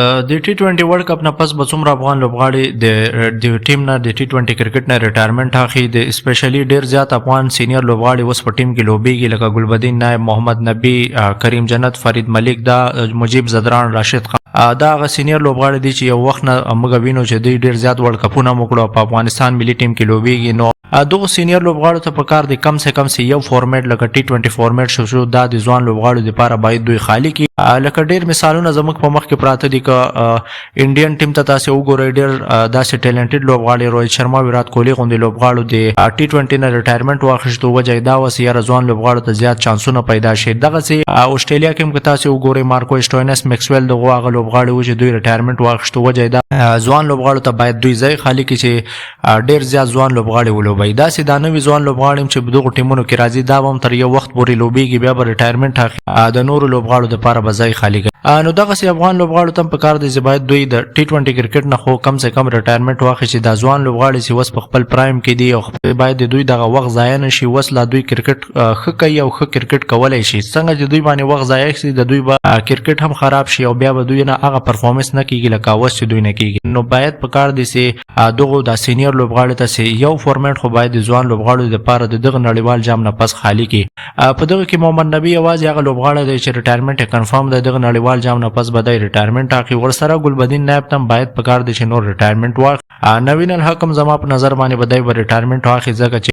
د टी20 ورلد کپ نه پس به څومره افغان لوبغاړي د ټیم نه د टी20 کرکټ نه ریټایرمنټ اخلي د سپیشلی ډیر زیات افغان سینیئر لوبغاړي اوس په ټیم کې لوبېږي لکه ګلبدین نایب، محمد نبی، کریم جنت، فرید ملک، دا مجیب زدران، راشد خان، دا هغه سینیئر لوبغاړي دي چې یو وخت نه موږ وینو چې دوی ډیر زیات ورلد کپونه وکړو په افغانستان ملي ټیم کې لوبېږي. نو دغه سینیئر لوبغاړو ته پکار دي کم سے کم یو فورمیټ لکه टी20 فورمیټ شو دا د ځوان لوبغاړو لپاره باید دوی خالی کی. لکه ډیر مثالونه زموږ په مخ کې پراته دي ک انډین ټیم ته تاسو وګورئ ډیر داسې ټیلنټډ لوبغاړي روهیت شرما، ویرات کوهلی غوندي لوبغاړو د टी20 نه ریټایرمنټ واخیستو وجه دا وس یاره ځوان لوبغاړو ته زیات چانسونه پیدا شي. دغه سي استرالیا کې هم تاسو وګورئ مارکو اسټوینس، میکسویل دغه هغه لوبغاړي و چې دوی ریټایرمنټ واخیستو وجه دا ځوان لوبغاړو ته باید دوی ځای خالی کی چې ډیر زیات ځوان لوبغاړي ولوبي. دا سي دا نوې ځوان لوبغاړي چې دغه ټیمونو کې راځي دا هم تر یو وخت پورې لوبيږي بیا به ریټایرمنټ اخلي د نورو لوبغاړو لپاره به ځای خالی کوي. نو دغه سي افغان لوبغاړو ته په کار دي چې باید دوی د टी20 کرکټ نه خو کم سے کم ریټایرمنټ واخلي. دا ځوان لوبغاړي چې وس په خپل پرایم کې دي او باید دوی دغه وخت ضایع نشي. وس لا دوی کرکټ ښه کوي او ښه کرکټ کولای شي. څنګه چې دوی باندې وخت ضایع شي د دوی به کرکټ هم خراب شي او بیا به دوی نه هغه پرفورمنس نه کیږي لکه اوس چې دوی نه کیږي. نو باید په کار دي چې دغه د سینیئر لوبغاړو ته یو فورمیټ خو باید د ځوان لوبغاړو لپاره دغه نړیوال جام نه پس خالی کی. په دغه کې محمد نبی یوازې هغه لوبغاړی دی چې ریټایرمنټ کنفرم دی. دغه نړیوال جام نه پس به دی ریټایرمنټ اخلي. ورسره ګلبدین نایب تم باید په کار دي چې نور ریټایرمنټ واخلي. نوین الحق هم زما په نظر باندې به دی ریټایرمنټ واخلي ځکه چې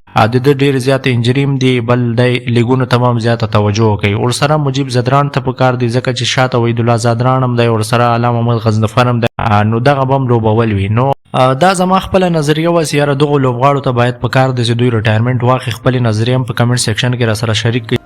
د ډیر زیات انجریم دی بل دی لیګونو تمام زیاته توجه کوي. ورسره مجیب زدران ته په کار دي ځکه چې شاته وحید الله زدران هم دی، ورسره علامه محمد غزنفر هم دی. نو دغه بم لوبول وي. نو دا زما خپل نظریه و چې یاره دغه لوبغاړو ته باید په کار دي چې دوی ریټایرمنټ واخلي. خپل نظریه هم په کمنټ سیکشن کې را سره شریک